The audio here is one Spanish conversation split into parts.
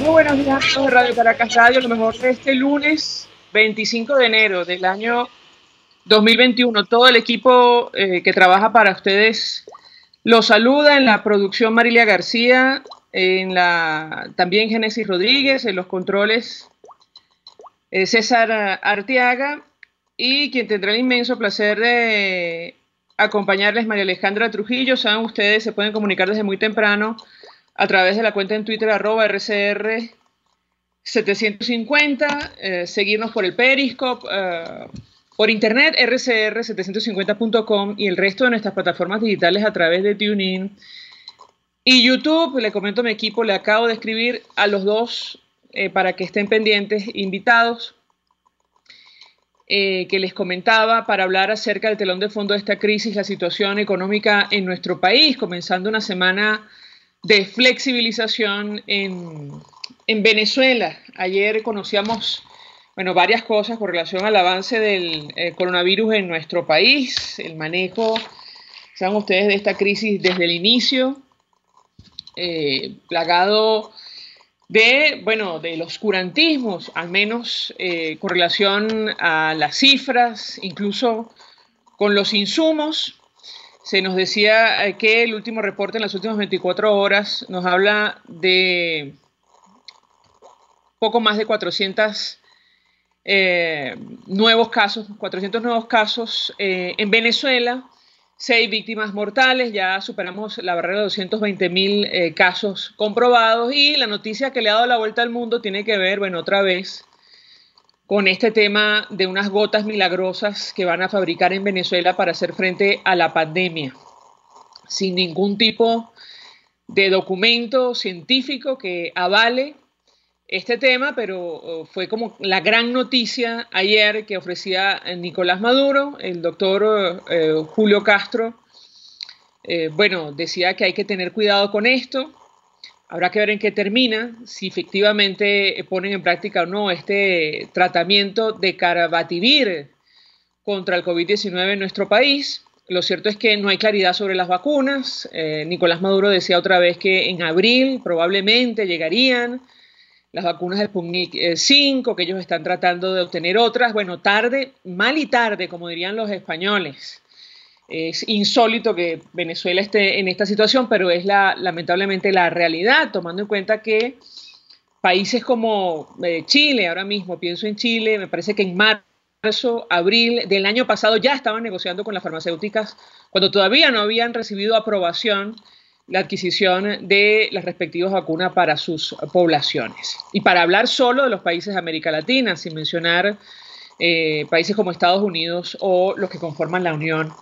Muy buenos días, amigos de Radio Caracas Radio, lo mejor de este lunes 25 de enero del año 2021. Todo el equipo que trabaja para ustedes los saluda. En la producción Marilia García, también Génesis Rodríguez, en los controles César Arteaga, y quien tendrá el inmenso placer de acompañarles, María Alejandra Trujillo. Saben ustedes, se pueden comunicar desde muy temprano a través de la cuenta en Twitter @RCR750, seguirnos por el Periscope, por internet rcr750.com y el resto de nuestras plataformas digitales a través de TuneIn y YouTube. Le comento a mi equipo, le acabo de escribir a los dos para que estén pendientes, invitados, que les comentaba, para hablar acerca del telón de fondo de esta crisis, la situación económica en nuestro país, comenzando una semana de flexibilización en Venezuela. Ayer conocíamos, varias cosas con relación al avance del coronavirus en nuestro país, el manejo, saben ustedes, de esta crisis desde el inicio, plagado del oscurantismo, al menos con relación a las cifras, incluso con los insumos. Se nos decía que el último reporte en las últimas 24 horas nos habla de poco más de 400 nuevos casos en Venezuela, 6 víctimas mortales, ya superamos la barrera de 220.000 casos comprobados, y la noticia que le ha dado la vuelta al mundo tiene que ver, otra vez, con este tema de unas gotas milagrosas que van a fabricar en Venezuela para hacer frente a la pandemia, sin ningún tipo de documento científico que avale este tema, pero fue como la gran noticia ayer que ofrecía Nicolás Maduro. El doctor Julio Castro, decía que hay que tener cuidado con esto. Habrá que ver en qué termina, si efectivamente ponen en práctica o no este tratamiento de Carabativir contra el COVID-19 en nuestro país. Lo cierto es que no hay claridad sobre las vacunas. Nicolás Maduro decía otra vez que en abril probablemente llegarían las vacunas del Sputnik 5, que ellos están tratando de obtener otras. Tarde, mal y tarde, como dirían los españoles. Es insólito que Venezuela esté en esta situación, pero es lamentablemente la realidad, tomando en cuenta que países como Chile, ahora mismo pienso en Chile, me parece que en marzo, abril del año pasado ya estaban negociando con las farmacéuticas, cuando todavía no habían recibido aprobación la adquisición de las respectivas vacunas para sus poblaciones. Y para hablar solo de los países de América Latina, sin mencionar países como Estados Unidos o los que conforman la Unión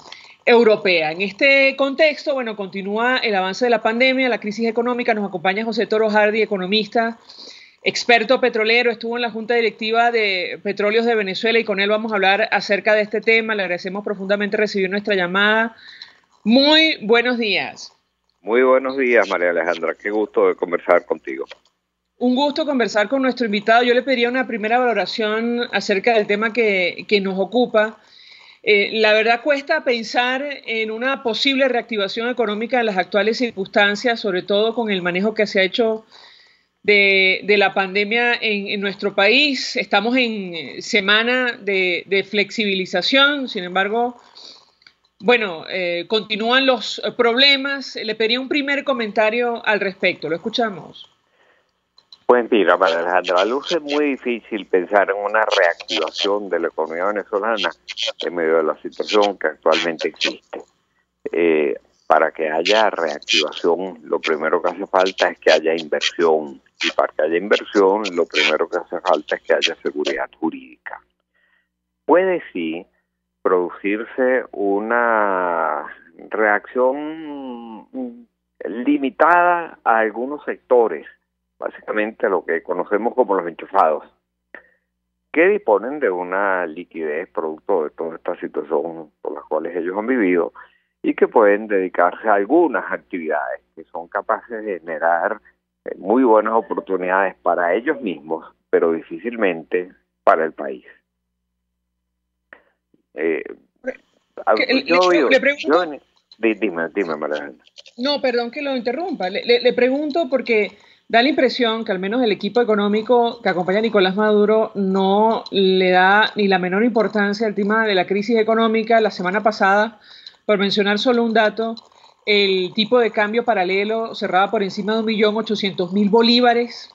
Europea. En este contexto, continúa el avance de la pandemia, la crisis económica. Nos acompaña José Toro Hardy, economista, experto petrolero, estuvo en la Junta Directiva de Petróleos de Venezuela, y con él vamos a hablar acerca de este tema. Le agradecemos profundamente recibir nuestra llamada. Muy buenos días. Muy buenos días, María Alejandra. Qué gusto de conversar contigo. Un gusto conversar con nuestro invitado. Yo le pediría una primera valoración acerca del tema que nos ocupa. La verdad, cuesta pensar en una posible reactivación económica en las actuales circunstancias, sobre todo con el manejo que se ha hecho de la pandemia en nuestro país. Estamos en semana de flexibilización, sin embargo, continúan los problemas. Le pediría un primer comentario al respecto. Lo escuchamos. Pues mira, María Alejandra, luce muy difícil pensar en una reactivación de la economía venezolana en medio de la situación que actualmente existe. Para que haya reactivación, lo primero que hace falta es que haya inversión. Y para que haya inversión, lo primero que hace falta es que haya seguridad jurídica. Puede sí producirse una reacción limitada a algunos sectores, básicamente lo que conocemos como los enchufados, que disponen de una liquidez producto de toda esta situación por las cuales ellos han vivido, y que pueden dedicarse a algunas actividades que son capaces de generar muy buenas oportunidades para ellos mismos, pero difícilmente para el país. Dime, María. No, perdón que lo interrumpa. Le pregunto porque, Da la impresión que al menos el equipo económico que acompaña a Nicolás Maduro no le da ni la menor importancia al tema de la crisis económica. La semana pasada, por mencionar solo un dato, el tipo de cambio paralelo cerraba por encima de 1.800.000 bolívares.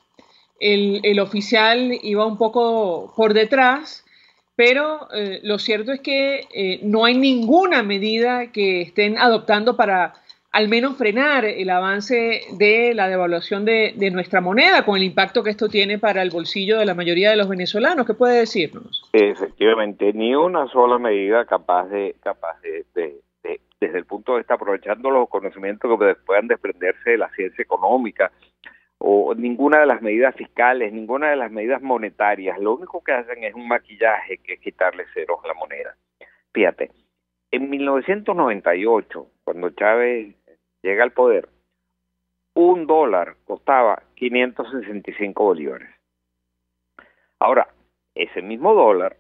El oficial iba un poco por detrás, pero lo cierto es que no hay ninguna medida que estén adoptando para al menos frenar el avance de la devaluación de nuestra moneda, con el impacto que esto tiene para el bolsillo de la mayoría de los venezolanos. ¿Qué puede decirnos? Efectivamente, ni una sola medida capaz desde el punto de vista, aprovechando los conocimientos que puedan desprenderse de la ciencia económica, o ninguna de las medidas fiscales, ninguna de las medidas monetarias. Lo único que hacen es un maquillaje, que es quitarle ceros a la moneda. Fíjate, en 1998, cuando Chávez llega al poder, un dólar costaba 565 bolívares. Ahora, ese mismo dólar,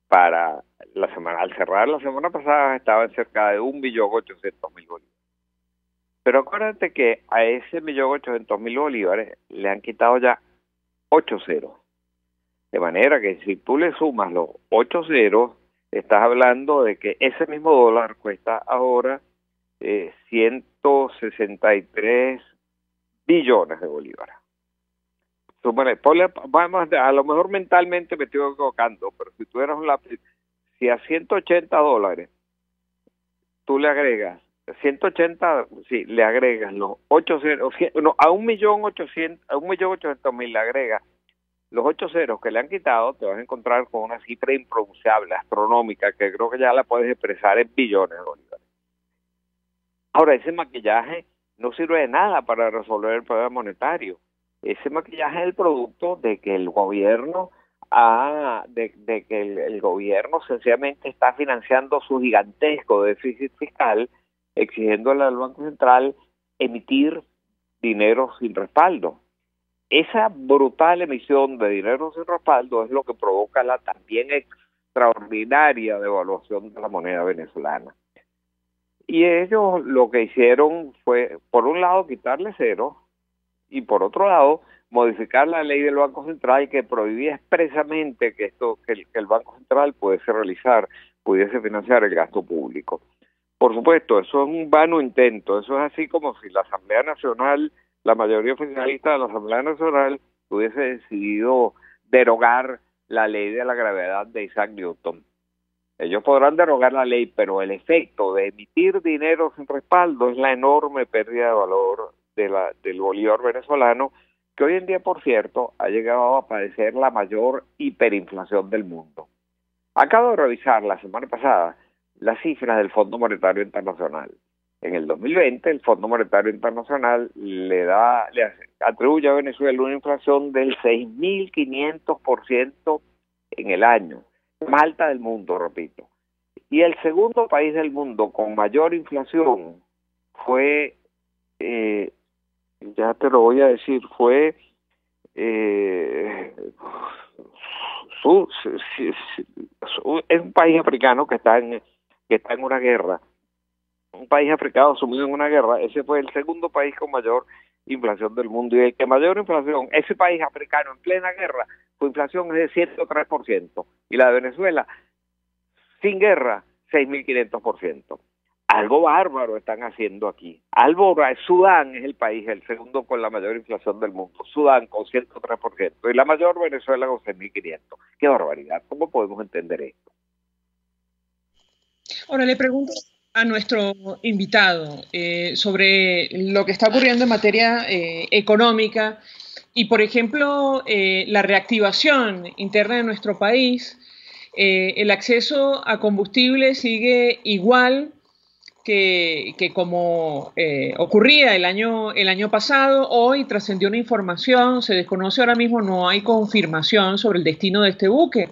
para la semana, al cerrar la semana pasada, estaba en cerca de 1.800.000 bolívares. Pero acuérdate que a ese 1.800.000 bolívares le han quitado ya 8 ceros. De manera que si tú le sumas los 8 ceros, estás hablando de que ese mismo dólar cuesta ahora 163 billones de bolívares. Súmale, vamos, a lo mejor mentalmente me estoy equivocando, pero si tú eras un lápiz, si a 180 dólares tú le agregas 180, sí, le agregas los 8 ceros, no, a 1.800.000 le agregas los 8 ceros que le han quitado, te vas a encontrar con una cifra impronunciable, astronómica, que creo que ya la puedes expresar en billones de bolívares. Ahora, ese maquillaje no sirve de nada para resolver el problema monetario. Ese maquillaje es el producto de que el gobierno el gobierno sencillamente está financiando su gigantesco déficit fiscal, exigiéndole al Banco Central emitir dinero sin respaldo. Esa brutal emisión de dinero sin respaldo es lo que provoca la también extraordinaria devaluación de la moneda venezolana. Y ellos lo que hicieron fue, por un lado, quitarle cero, y por otro lado, modificar la ley del Banco Central que prohibía expresamente que el Banco Central pudiese financiar el gasto público. Por supuesto, eso es un vano intento. Eso es así como si la Asamblea Nacional, la mayoría oficialista de la Asamblea Nacional, hubiese decidido derogar la ley de la gravedad de Isaac Newton. Ellos podrán derogar la ley, pero el efecto de emitir dinero sin respaldo es la enorme pérdida de valor del bolívar venezolano, que hoy en día, por cierto, ha llegado a padecer la mayor hiperinflación del mundo. Acabo de revisar la semana pasada las cifras del Fondo Monetario Internacional. En el 2020, el Fondo Monetario Internacional le atribuye a Venezuela una inflación del 6.500% en el año, más alta del mundo, repito. Y el segundo país del mundo con mayor inflación fue, ya te lo voy a decir, fue es un país africano que está en una guerra, un país africano sumido en una guerra. Ese fue el segundo país con mayor inflación del mundo, y el que mayor inflación, ese país africano en plena guerra, su inflación es de 103%, y la de Venezuela, sin guerra, 6.500%. Algo bárbaro están haciendo aquí. Sudán es el país, el segundo con la mayor inflación del mundo. Sudán con 103%, y la mayor, Venezuela, con 6.500. ¡Qué barbaridad! ¿Cómo podemos entender esto? Ahora le pregunto a nuestro invitado sobre lo que está ocurriendo en materia económica y, por ejemplo, la reactivación interna de nuestro país. El acceso a combustible sigue igual que como ocurría el año pasado. Hoy trascendió una información, se desconoce ahora mismo, no hay confirmación sobre el destino de este buque,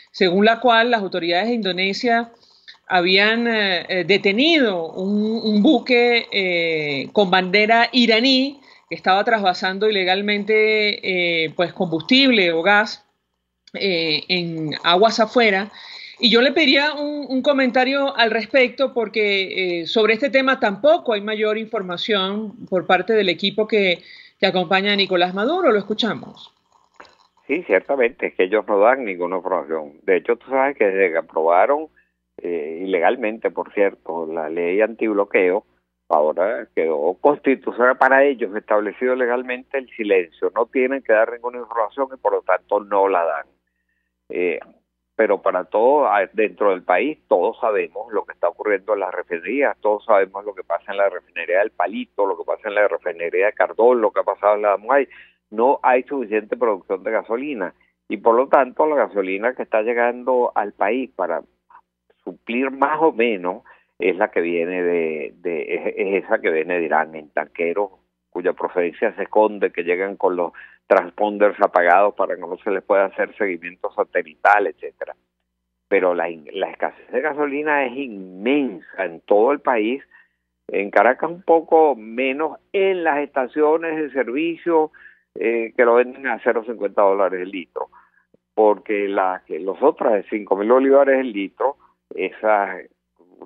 según la cual las autoridades de Indonesia habían detenido un buque con bandera iraní que estaba trasvasando ilegalmente pues combustible o gas en aguas afuera. Y yo le pediría un comentario al respecto, porque sobre este tema tampoco hay mayor información por parte del equipo que que acompaña a Nicolás Maduro. Lo escuchamos. Sí, ciertamente, es que ellos no dan ninguna información. De hecho, tú sabes que desde que aprobaron ilegalmente, por cierto, la ley antibloqueo, ahora quedó constitucional para ellos, establecido legalmente el silencio. No tienen que dar ninguna información y por lo tanto no la dan. Pero para todo, dentro del país, todos sabemos lo que está ocurriendo en las refinerías, todos sabemos lo que pasa en la refinería del Palito, lo que pasa en la refinería de Cardón, lo que ha pasado en la Amuay. No hay suficiente producción de gasolina y por lo tanto la gasolina que está llegando al país para suplir más o menos es la que viene es esa que viene de Irán, en tanqueros cuya procedencia se esconde, que llegan con los transponders apagados para que no se les pueda hacer seguimiento satelital, etcétera. Pero la escasez de gasolina es inmensa en todo el país, en Caracas un poco menos en las estaciones de servicio que lo venden a $0.50 el litro, porque los otras de 5.000 bolívares el litro,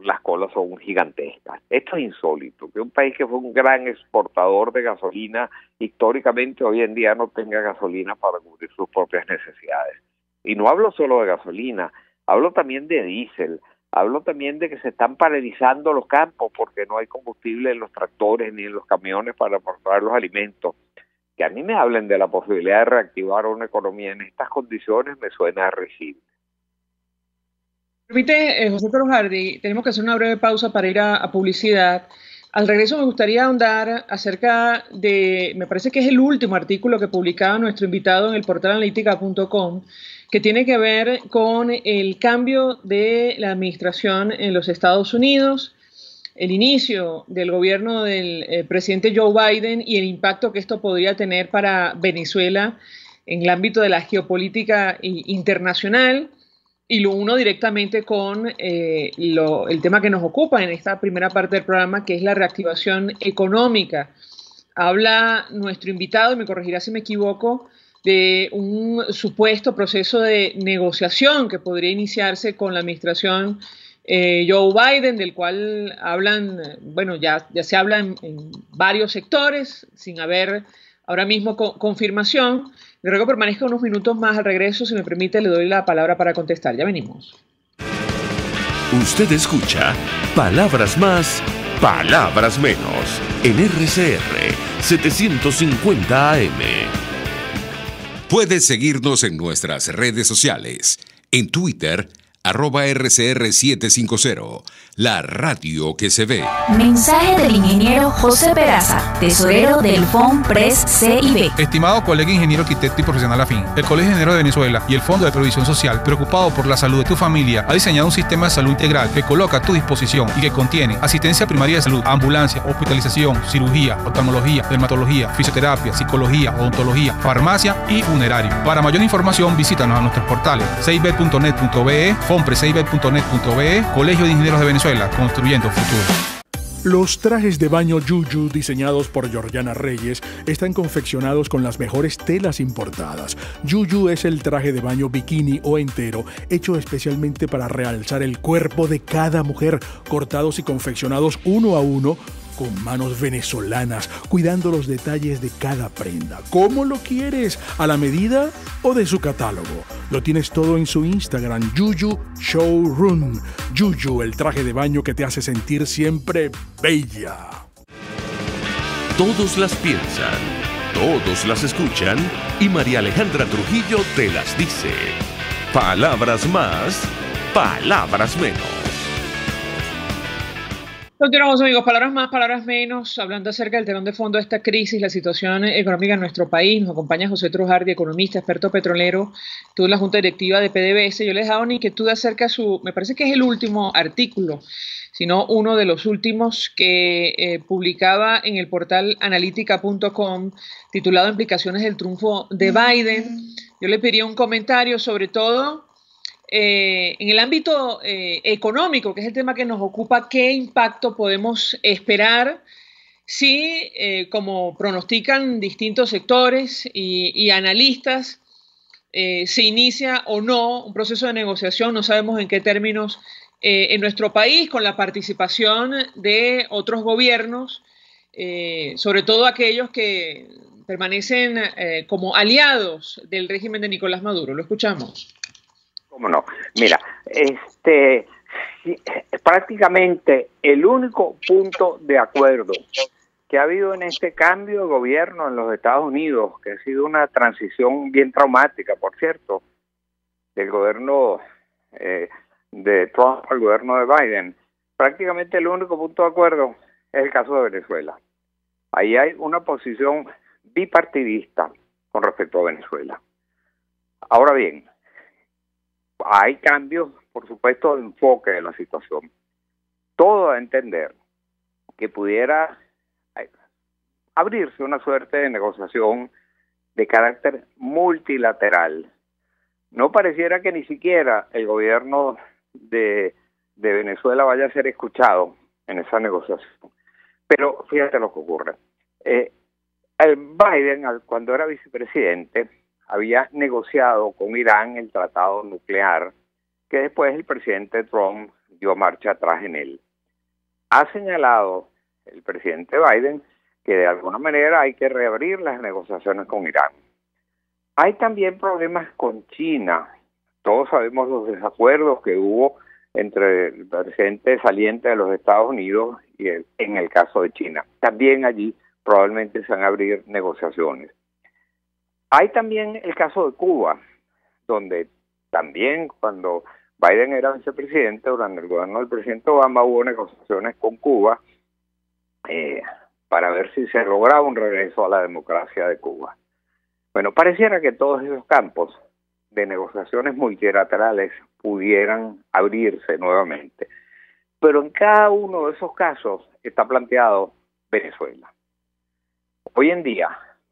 las colas son gigantescas. Esto es insólito, que un país que fue un gran exportador de gasolina, históricamente hoy en día no tenga gasolina para cubrir sus propias necesidades. Y no hablo solo de gasolina, hablo también de diésel, hablo también de que se están paralizando los campos porque no hay combustible en los tractores ni en los camiones para transportar los alimentos. Que a mí me hablen de la posibilidad de reactivar una economía en estas condiciones me suena risible. Permite, José Trojardi, tenemos que hacer una breve pausa para ir a publicidad. Al regreso me gustaría ahondar acerca de, me parece que es el último artículo que publicaba nuestro invitado en el portal analytica.com, que tiene que ver con el cambio de la administración en los Estados Unidos, el inicio del gobierno del presidente Joe Biden y el impacto que esto podría tener para Venezuela en el ámbito de la geopolítica internacional, y lo uno directamente con el tema que nos ocupa en esta primera parte del programa, que es la reactivación económica. Habla nuestro invitado, y me corregirá si me equivoco, de un supuesto proceso de negociación que podría iniciarse con la administración Joe Biden, del cual hablan, bueno, ya se habla en varios sectores, sin haber ahora mismo confirmación. Le ruego que permanezca unos minutos más. Al regreso, si me permite, le doy la palabra para contestar. Ya venimos. Usted escucha Palabras Más, Palabras Menos, en RCR 750 AM. Puedes seguirnos en nuestras redes sociales. En Twitter, @RCR750, la radio que se ve. Mensaje del ingeniero José Peraza, tesorero del FONPRES CIB. Estimado colega ingeniero arquitecto y profesional afín, el Colegio de Ingenieros de Venezuela y el Fondo de Previsión Social, preocupado por la salud de tu familia, ha diseñado un sistema de salud integral que coloca a tu disposición y que contiene asistencia primaria de salud, ambulancia, hospitalización, cirugía, oftalmología, dermatología, fisioterapia, psicología, odontología, farmacia y funerario. Para mayor información, visítanos a nuestros portales cib.net.be, fonprescib.net.be, Colegio de Ingenieros de Venezuela, construyendo futuro. Los trajes de baño Yuyu, diseñados por Georgiana Reyes, están confeccionados con las mejores telas importadas. Yuyu es el traje de baño bikini o entero, hecho especialmente para realzar el cuerpo de cada mujer, cortados y confeccionados uno a uno, con manos venezolanas, cuidando los detalles de cada prenda. ¿Cómo lo quieres? ¿A la medida o de su catálogo? Lo tienes todo en su Instagram, Yuyu Showroom. Yuyu, el traje de baño que te hace sentir siempre bella. Todos las piensan, todos las escuchan y María Alejandra Trujillo te las dice. Palabras más, palabras menos. Continuamos, amigos. Palabras más, palabras menos, hablando acerca del telón de fondo de esta crisis, la situación económica en nuestro país. Nos acompaña José Trojardi, economista, experto petrolero, estuvo en la Junta Directiva de PDVSA. Yo les he dado una inquietud acerca de me parece que es el último artículo, sino uno de los últimos que publicaba en el portal analytica.com, titulado Implicaciones del triunfo de Biden. Yo le pediría un comentario, sobre todo en el ámbito económico, que es el tema que nos ocupa. ¿Qué impacto podemos esperar si, como pronostican distintos sectores y analistas, se inicia o no un proceso de negociación? No sabemos en qué términos en nuestro país, con la participación de otros gobiernos, sobre todo aquellos que permanecen como aliados del régimen de Nicolás Maduro. Lo escuchamos. ¿Cómo no? Mira, prácticamente el único punto de acuerdo que ha habido en este cambio de gobierno en los Estados Unidos, que ha sido una transición bien traumática, por cierto, del gobierno de Trump al gobierno de Biden, prácticamente el único punto de acuerdo es el caso de Venezuela. Ahí hay una posición bipartidista con respecto a Venezuela. Ahora bien, hay cambios, por supuesto, de enfoque de la situación. Todo a entender que pudiera abrirse una suerte de negociación de carácter multilateral. No pareciera que ni siquiera el gobierno de Venezuela vaya a ser escuchado en esa negociación. Pero fíjate lo que ocurre. El Biden, cuando era vicepresidente, había negociado con Irán el tratado nuclear, que después el presidente Trump dio marcha atrás en él. Ha señalado el presidente Biden que de alguna manera hay que reabrir las negociaciones con Irán. Hay también problemas con China. Todos sabemos los desacuerdos que hubo entre el presidente saliente de los Estados Unidos y en el caso de China. También allí probablemente se van a abrir negociaciones. Hay también el caso de Cuba, donde también cuando Biden era vicepresidente, durante el gobierno del presidente Obama, hubo negociaciones con Cuba para ver si se lograba un regreso a la democracia de Cuba. Bueno, pareciera que todos esos campos de negociaciones multilaterales pudieran abrirse nuevamente. Pero en cada uno de esos casos está planteado Venezuela. Hoy en día,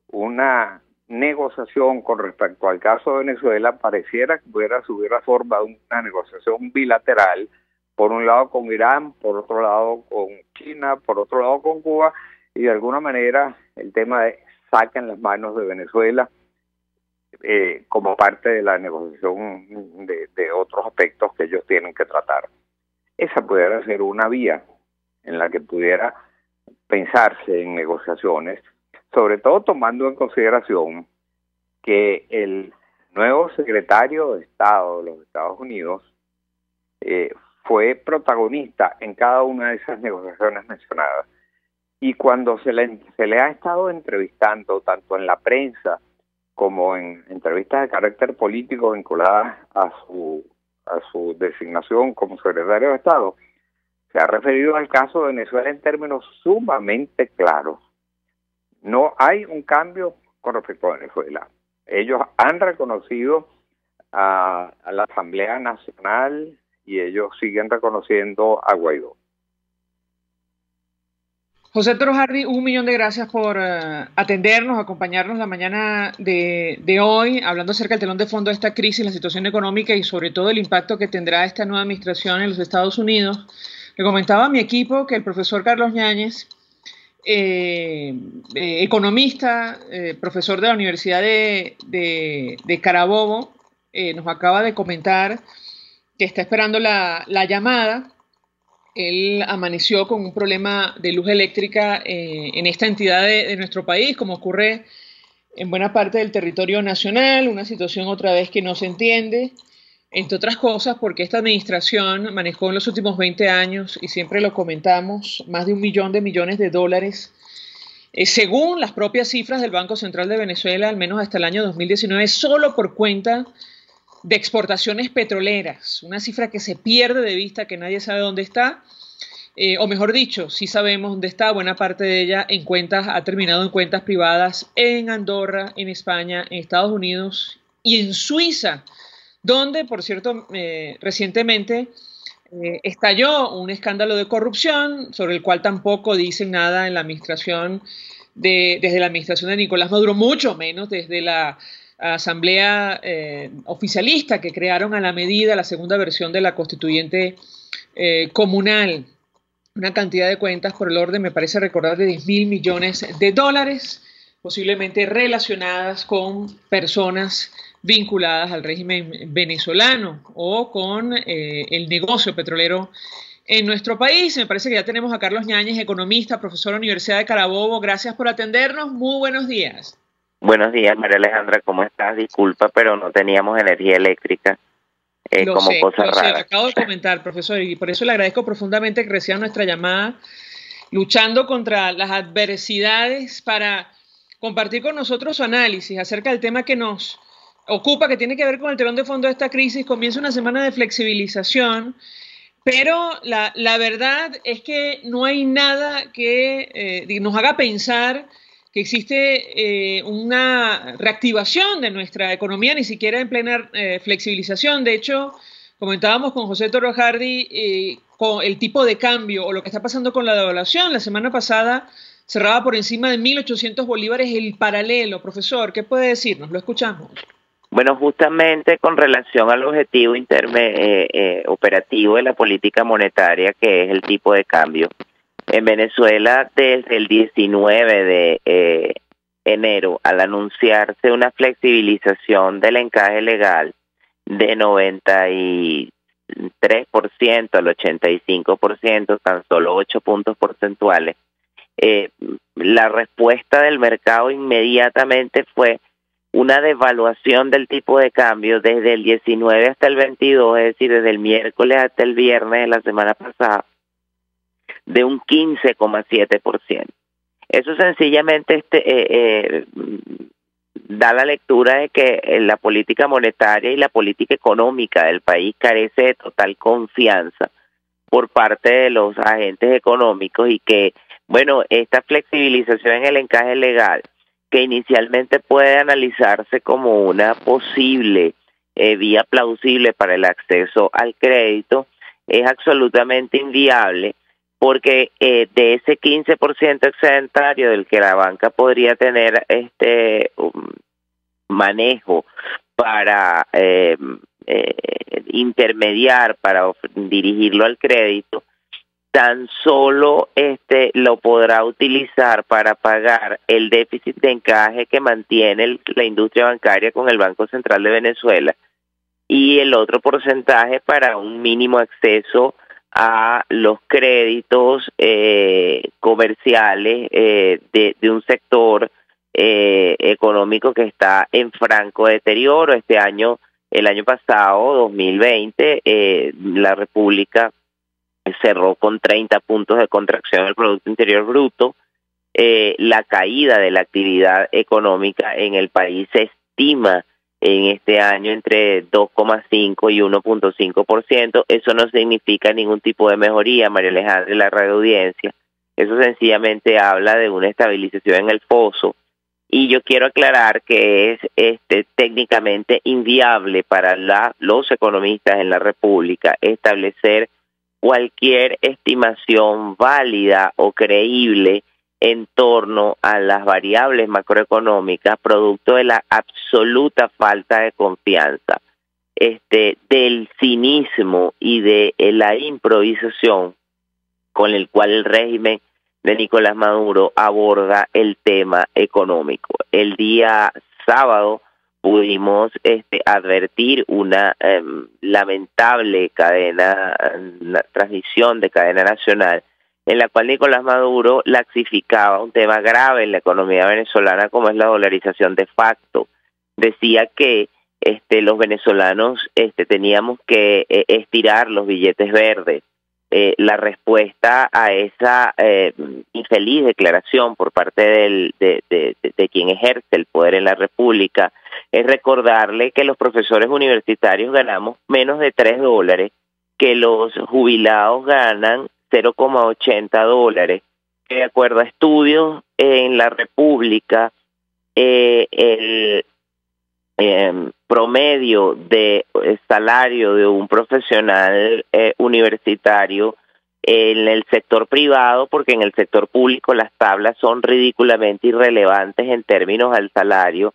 una negociación con respecto al caso de Venezuela pareciera que pudiera subir la forma de una negociación bilateral, por un lado con Irán, por otro lado con China, por otro lado con Cuba, y de alguna manera el tema de saquen las manos de Venezuela como parte de la negociación de otros aspectos que ellos tienen que tratar. Esa pudiera ser una vía en la que pudiera pensarse en negociaciones, sobre todo tomando en consideración que el nuevo secretario de Estado de los Estados Unidos fue protagonista en cada una de esas negociaciones mencionadas. Y cuando se le ha estado entrevistando, tanto en la prensa como en entrevistas de carácter político vinculadas a su designación como secretario de Estado, se ha referido al caso de Venezuela en términos sumamente claros. No hay un cambio con respecto a Venezuela. Ellos han reconocido a la Asamblea Nacional y ellos siguen reconociendo a Guaidó. José Toro Hardy, 1.000.000 de gracias por atendernos, acompañarnos la mañana de hoy, hablando acerca del telón de fondo de esta crisis, la situación económica y sobre todo el impacto que tendrá esta nueva administración en los Estados Unidos. Le comentaba a mi equipo que el profesor Carlos Yáñez, economista, profesor de la Universidad de Carabobo, nos acaba de comentar que está esperando la llamada. Él amaneció con un problema de luz eléctrica en esta entidad de nuestro país, como ocurre en buena parte del territorio nacional, una situación otra vez que no se entiende, entre otras cosas porque esta administración manejó en los últimos 20 años, y siempre lo comentamos, más de 1 millón de millones de dólares, según las propias cifras del Banco Central de Venezuela, al menos hasta el año 2019, solo por cuenta de exportaciones petroleras, una cifra que se pierde de vista, que nadie sabe dónde está, o mejor dicho, sí sabemos dónde está, buena parte de ella en cuentas, ha terminado en cuentas privadas en Andorra, en España, en Estados Unidos y en Suiza, donde, por cierto, recientemente estalló un escándalo de corrupción sobre el cual tampoco dicen nada en la administración desde la administración de Nicolás Maduro, mucho menos desde la asamblea oficialista que crearon a la medida, la segunda versión de la constituyente comunal. Una cantidad de cuentas por el orden, me parece recordar, de 10.000 millones de dólares, posiblemente relacionadas con personas vinculadas al régimen venezolano o con el negocio petrolero en nuestro país. Me parece que ya tenemos a Carlos Yáñez, economista, profesor de la Universidad de Carabobo. Gracias por atendernos. Muy buenos días. Buenos días, María Alejandra, ¿cómo estás? Disculpa, pero no teníamos energía eléctrica, como cosa rara. Lo acabo de comentar, profesor, y por eso le agradezco profundamente que reciba nuestra llamada, luchando contra las adversidades para compartir con nosotros su análisis acerca del tema que nos ocupa, que tiene que ver con el telón de fondo de esta crisis. Comienza una semana de flexibilización, pero la verdad es que no hay nada que nos haga pensar que existe una reactivación de nuestra economía, ni siquiera en plena flexibilización. De hecho, comentábamos con José Toro Hardy con el tipo de cambio o lo que está pasando con la devaluación. La semana pasada cerraba por encima de 1.800 bolívares el paralelo. Profesor, ¿qué puede decirnos? Lo escuchamos. Bueno, justamente con relación al objetivo operativo de la política monetaria, que es el tipo de cambio. En Venezuela, desde el 19 de enero, al anunciarse una flexibilización del encaje legal de 93% al 85%, tan solo 8 puntos porcentuales, la respuesta del mercado inmediatamente fue una devaluación del tipo de cambio desde el 19 hasta el 22, es decir, desde el miércoles hasta el viernes de la semana pasada, de un 15,7%. Eso sencillamente da la lectura de que la política monetaria y la política económica del país carece de total confianza por parte de los agentes económicos y que, bueno, esta flexibilización en el encaje legal, que inicialmente puede analizarse como una posible vía plausible para el acceso al crédito, es absolutamente inviable, porque de ese 15% excedentario del que la banca podría tener manejo para intermediar, para dirigirlo al crédito, tan solo lo podrá utilizar para pagar el déficit de encaje que mantiene la industria bancaria con el Banco Central de Venezuela, y el otro porcentaje para un mínimo acceso a los créditos comerciales de un sector económico que está en franco deterioro. El año pasado, 2020, la República cerró con 30 puntos de contracción del Producto Interior Bruto. La caída de la actividad económica en el país se estima en este año entre 2,5 y 1,5%. Eso no significa ningún tipo de mejoría, María Alejandra, y la radioaudiencia. Eso sencillamente habla de una estabilización en el foso. Y yo quiero aclarar que es técnicamente inviable para los economistas en la República establecer cualquier estimación válida o creíble en torno a las variables macroeconómicas, producto de la absoluta falta de confianza, del cinismo y de la improvisación con el cual el régimen de Nicolás Maduro aborda el tema económico. El día sábado pudimos advertir una lamentable transmisión de cadena nacional, en la cual Nicolás Maduro laxificaba un tema grave en la economía venezolana, como es la dolarización de facto. Decía que los venezolanos teníamos que estirar los billetes verdes. La respuesta a esa infeliz declaración por parte de quien ejerce el poder en la República es recordarle que los profesores universitarios ganamos menos de $3, que los jubilados ganan $0,80, que de acuerdo a estudios en la República, el promedio de salario de un profesional universitario en el sector privado, porque en el sector público las tablas son ridículamente irrelevantes en términos al salario,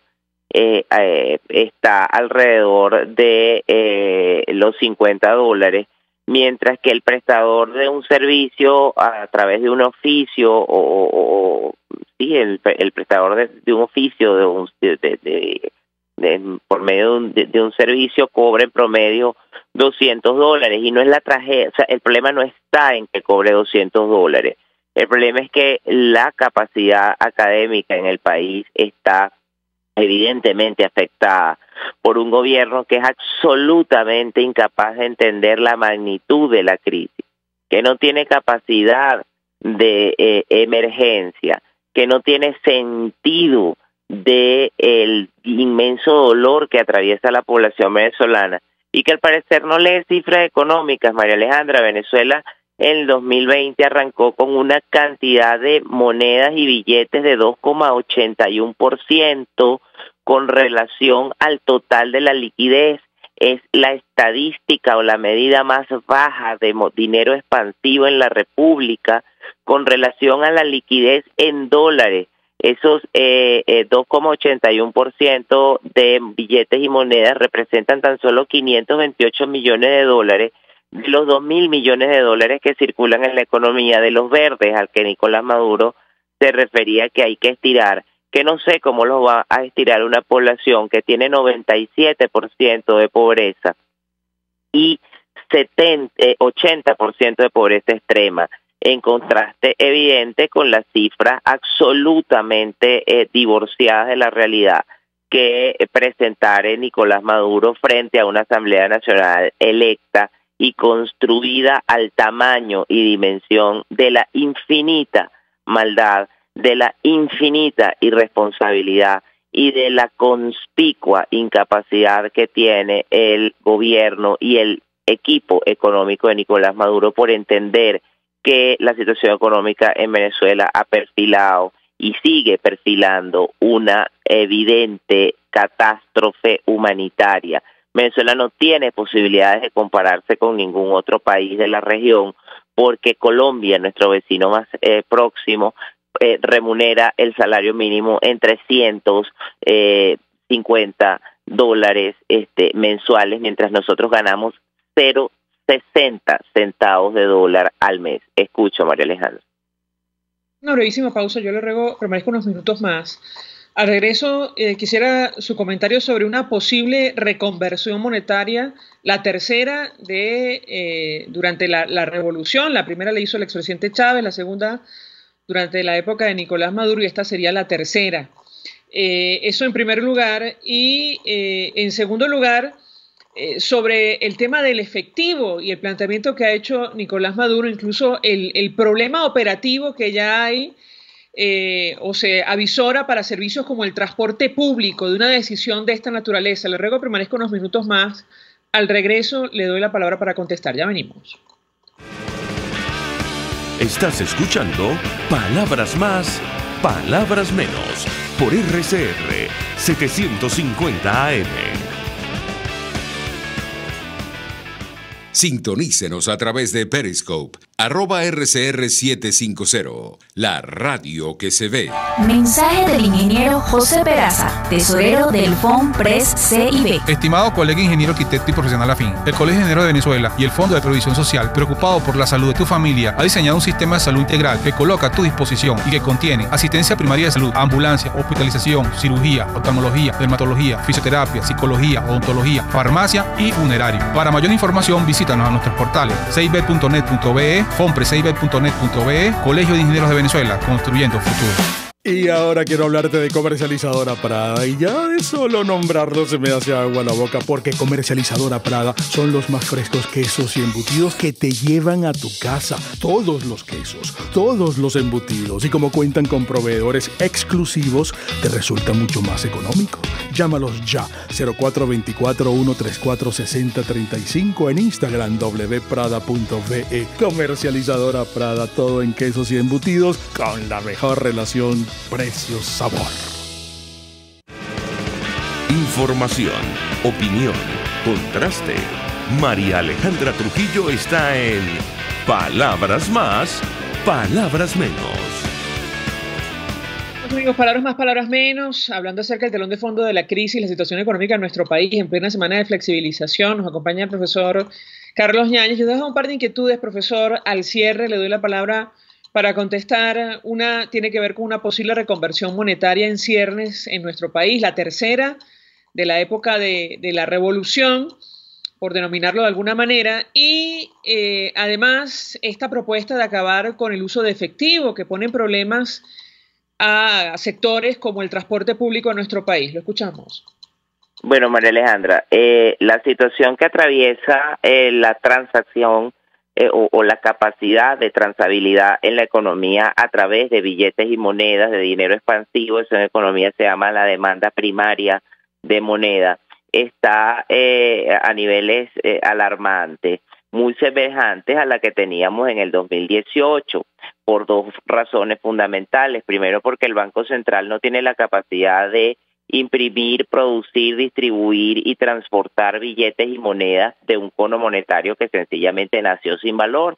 está alrededor de los $50, mientras que el prestador de un servicio a través de un oficio el prestador de un oficio por medio de un servicio cobra en promedio $200, y no es la tragedia. O sea, el problema no está en que cobre $200, el problema es que la capacidad académica en el país está evidentemente afectada por un gobierno que es absolutamente incapaz de entender la magnitud de la crisis, que no tiene capacidad de emergencia, que no tiene sentido de el inmenso dolor que atraviesa la población venezolana y que al parecer no lee cifras económicas. María Alejandra, Venezuela en el 2020 arrancó con una cantidad de monedas y billetes de 2,81% con relación al total de la liquidez. Es la estadística o la medida más baja de dinero expansivo en la República con relación a la liquidez en dólares. Esos 2,81% de billetes y monedas representan tan solo 528 millones de dólares de los 2.000 millones de dólares que circulan en la economía de los verdes, al que Nicolás Maduro se refería que hay que estirar, que no sé cómo los va a estirar una población que tiene 97% de pobreza y 80% de pobreza extrema, en contraste evidente con las cifras absolutamente divorciadas de la realidad que presentara Nicolás Maduro frente a una Asamblea Nacional electa y construida al tamaño y dimensión de la infinita maldad, de la infinita irresponsabilidad y de la conspicua incapacidad que tiene el gobierno y el equipo económico de Nicolás Maduro por entender que la situación económica en Venezuela ha perfilado y sigue perfilando una evidente catástrofe humanitaria. Venezuela no tiene posibilidades de compararse con ningún otro país de la región porque Colombia, nuestro vecino más próximo, remunera el salario mínimo en $350 mensuales, mientras nosotros ganamos 0,60 centavos de dólar al mes. Escucho, María Alejandra. Una brevísima pausa, yo le ruego permanezca unos minutos más. Al regreso, quisiera su comentario sobre una posible reconversión monetaria, la tercera durante la revolución. La primera la hizo el expresidente Chávez, la segunda durante la época de Nicolás Maduro, y esta sería la tercera. Eso en primer lugar. Y en segundo lugar, sobre el tema del efectivo y el planteamiento que ha hecho Nicolás Maduro, incluso el problema operativo que ya hay o se avisora para servicios como el transporte público de una decisión de esta naturaleza. Le ruego que permanezca unos minutos más. Al regreso le doy la palabra para contestar. Ya venimos. Estás escuchando Palabras Más, Palabras Menos por RCR 750 AM. Sintonícenos a través de Periscope, @RCR750, la radio que se ve. Mensaje del ingeniero José Peraza, tesorero del FONPRES CIB. Estimado colega ingeniero, arquitecto y profesional afín, el Colegio de Ingenieros de Venezuela y el Fondo de Previsión Social, preocupado por la salud de tu familia, ha diseñado un sistema de salud integral que coloca a tu disposición y que contiene asistencia primaria de salud, ambulancia, hospitalización, cirugía, oftalmología, dermatología, fisioterapia, psicología, odontología, farmacia y funerario. Para mayor información, visítanos a nuestros portales cib.net.be, fonprescib.net.be, Colegio de Ingenieros de Venezuela, construyendo futuro. Y ahora quiero hablarte de Comercializadora Prada, y ya de solo nombrarlo se me hace agua la boca, porque Comercializadora Prada son los más frescos quesos y embutidos que te llevan a tu casa. Todos los quesos, todos los embutidos, y como cuentan con proveedores exclusivos, te resulta mucho más económico. Llámalos ya, 0424-134-6035, en Instagram wprada.ve. Comercializadora Prada, todo en quesos y embutidos con la mejor relación precio-sabor. Información, opinión, contraste. María Alejandra Trujillo está en Palabras Más, Palabras Menos. Amigos, palabras más, palabras menos, hablando acerca del telón de fondo de la crisis, la situación económica en nuestro país en plena semana de flexibilización. Nos acompaña el profesor Carlos Yáñez. Yo dejo un par de inquietudes, profesor. Al cierre le doy la palabra para contestar. Una tiene que ver con una posible reconversión monetaria en ciernes en nuestro país, la tercera de la época de la revolución, por denominarlo de alguna manera, y además esta propuesta de acabar con el uso de efectivo, que pone en problemas a sectores como el transporte público en nuestro país? Lo escuchamos. Bueno, María Alejandra, la situación que atraviesa la transacción o la capacidad de transabilidad en la economía a través de billetes y monedas de dinero expansivo, eso en economía se llama la demanda primaria de moneda, está a niveles alarmantes, muy semejantes a la que teníamos en el 2018, por dos razones fundamentales. Primero, porque el Banco Central no tiene la capacidad de imprimir, producir, distribuir y transportar billetes y monedas de un cono monetario que sencillamente nació sin valor.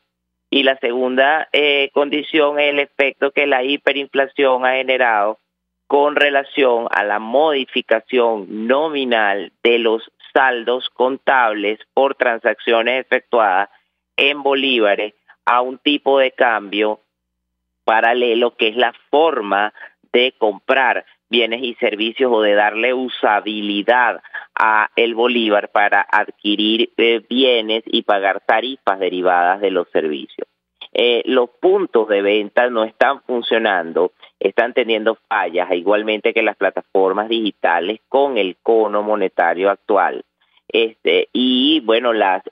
Y la segunda condición es el efecto que la hiperinflación ha generado con relación a la modificación nominal de los saldos contables por transacciones efectuadas en bolívares a un tipo de cambio paralelo, que es la forma de comprar bienes y servicios o de darle usabilidad a el bolívar para adquirir bienes y pagar tarifas derivadas de los servicios. Los puntos de venta no están funcionando, están teniendo fallas, igualmente que las plataformas digitales con el cono monetario actual. Y bueno, las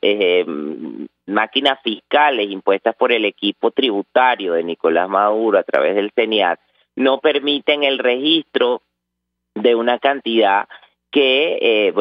máquinas fiscales impuestas por el equipo tributario de Nicolás Maduro a través del CENIAT no permiten el registro de una cantidad que,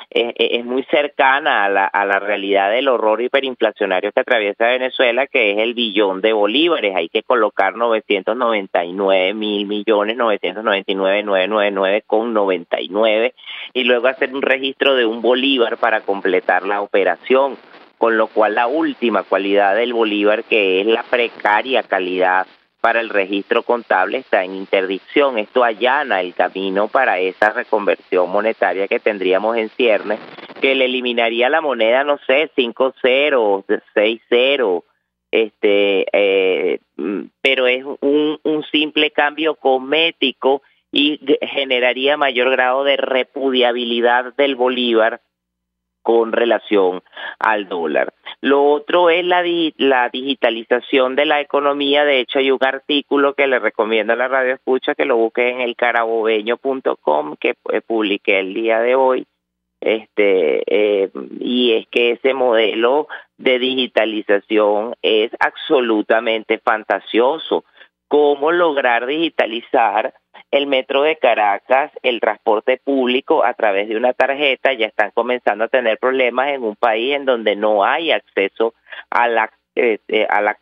es muy cercana a la realidad del horror hiperinflacionario que atraviesa Venezuela, que es el billón de bolívares. Hay que colocar 999.999.999,99 y luego hacer un registro de un bolívar para completar la operación, con lo cual la última cualidad del bolívar, que es la precaria calidad para el registro contable, está en interdicción. Esto allana el camino para esa reconversión monetaria que tendríamos en ciernes, que le eliminaría la moneda, 5-0, 6-0, pero es un simple cambio cosmético y generaría mayor grado de repudiabilidad del bolívar con relación al dólar. Lo otro es la digitalización de la economía. De hecho, hay un artículo que le recomiendo a la radio escucha que lo busque en elcarabobeño.com, que publiqué el día de hoy, y es que ese modelo de digitalización es absolutamente fantasioso. ¿Cómo lograr digitalizar el metro de Caracas, el transporte público a través de una tarjeta? Ya están comenzando a tener problemas en un país en donde no hay acceso a la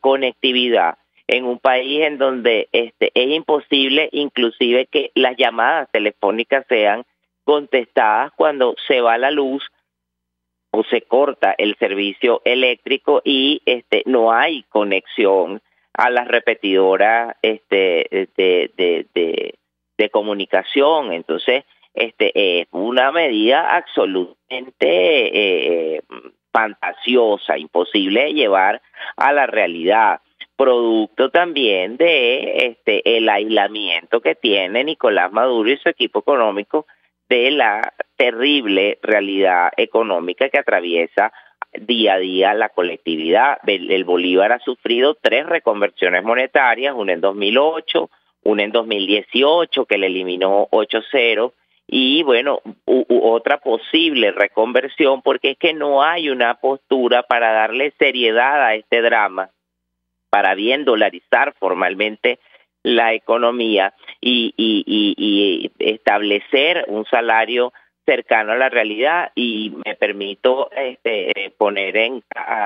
conectividad, en un país en donde es imposible inclusive que las llamadas telefónicas sean contestadas cuando se va la luz o se corta el servicio eléctrico y no hay conexión a las repetidoras de comunicación. Entonces, es una medida absolutamente fantasiosa, imposible de llevar a la realidad, producto también de el aislamiento que tiene Nicolás Maduro y su equipo económico de la terrible realidad económica que atraviesa día a día la colectividad. El bolívar ha sufrido 3 reconversiones monetarias, una en 2008, una en 2018 que le eliminó 8-0 y bueno, otra posible reconversión, porque es que no hay una postura para darle seriedad a este drama, para bien dolarizar formalmente la economía y establecer un salario cercano a la realidad. Y me permito poner en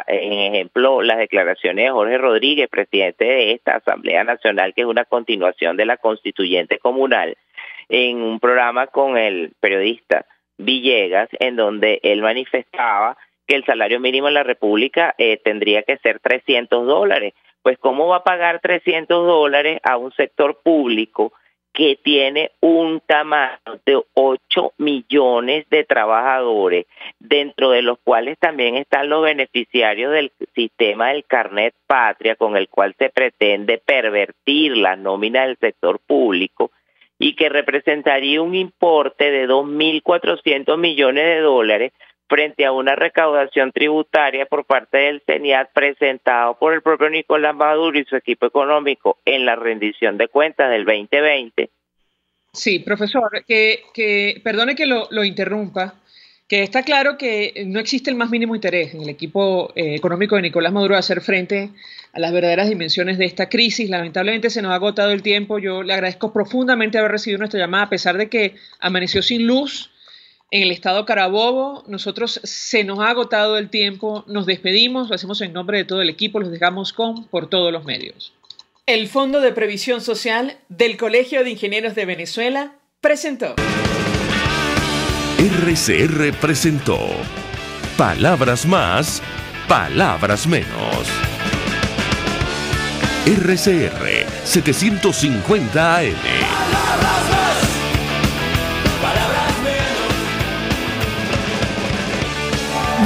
ejemplo las declaraciones de Jorge Rodríguez, presidente de esta Asamblea Nacional, que es una continuación de la Constituyente Comunal, en un programa con el periodista Villegas, en donde él manifestaba que el salario mínimo en la República tendría que ser $300. Pues ¿cómo va a pagar $300 a un sector público que tiene un tamaño de 8 millones de trabajadores, dentro de los cuales también están los beneficiarios del sistema del Carnet Patria, con el cual se pretende pervertir la nómina del sector público, y que representaría un importe de $2.400 millones frente a una recaudación tributaria por parte del CENIAT presentado por el propio Nicolás Maduro y su equipo económico en la rendición de cuentas del 2020. Sí, profesor, perdone que lo interrumpa, que está claro que no existe el más mínimo interés en el equipo económico de Nicolás Maduro de hacer frente a las verdaderas dimensiones de esta crisis. Lamentablemente se nos ha agotado el tiempo. Yo le agradezco profundamente haber recibido nuestra llamada, a pesar de que amaneció sin luz en el estado Carabobo. Nosotros se nos ha agotado el tiempo, nos despedimos, lo hacemos en nombre de todo el equipo, los dejamos por todos los medios. El Fondo de Previsión Social del Colegio de Ingenieros de Venezuela presentó. RCR presentó Palabras Más, Palabras Menos. RCR 750 AM.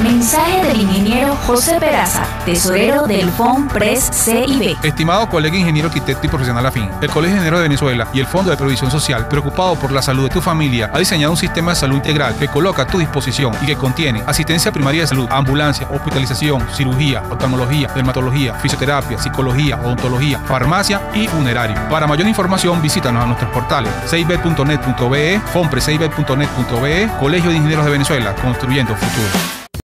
Mensaje del ingeniero José Peraza, tesorero del FONPRES CIB. Estimado colega ingeniero, arquitecto y profesional afín, el Colegio de Ingenieros de Venezuela y el Fondo de Previsión Social, preocupado por la salud de tu familia, ha diseñado un sistema de salud integral que coloca a tu disposición y que contiene asistencia primaria de salud, ambulancia, hospitalización, cirugía, oftalmología, dermatología, fisioterapia, psicología, odontología, farmacia y funerario. Para mayor información, visítanos a nuestros portales cib.net.be, fonprescib.net.be, Colegio de Ingenieros de Venezuela, construyendo futuro.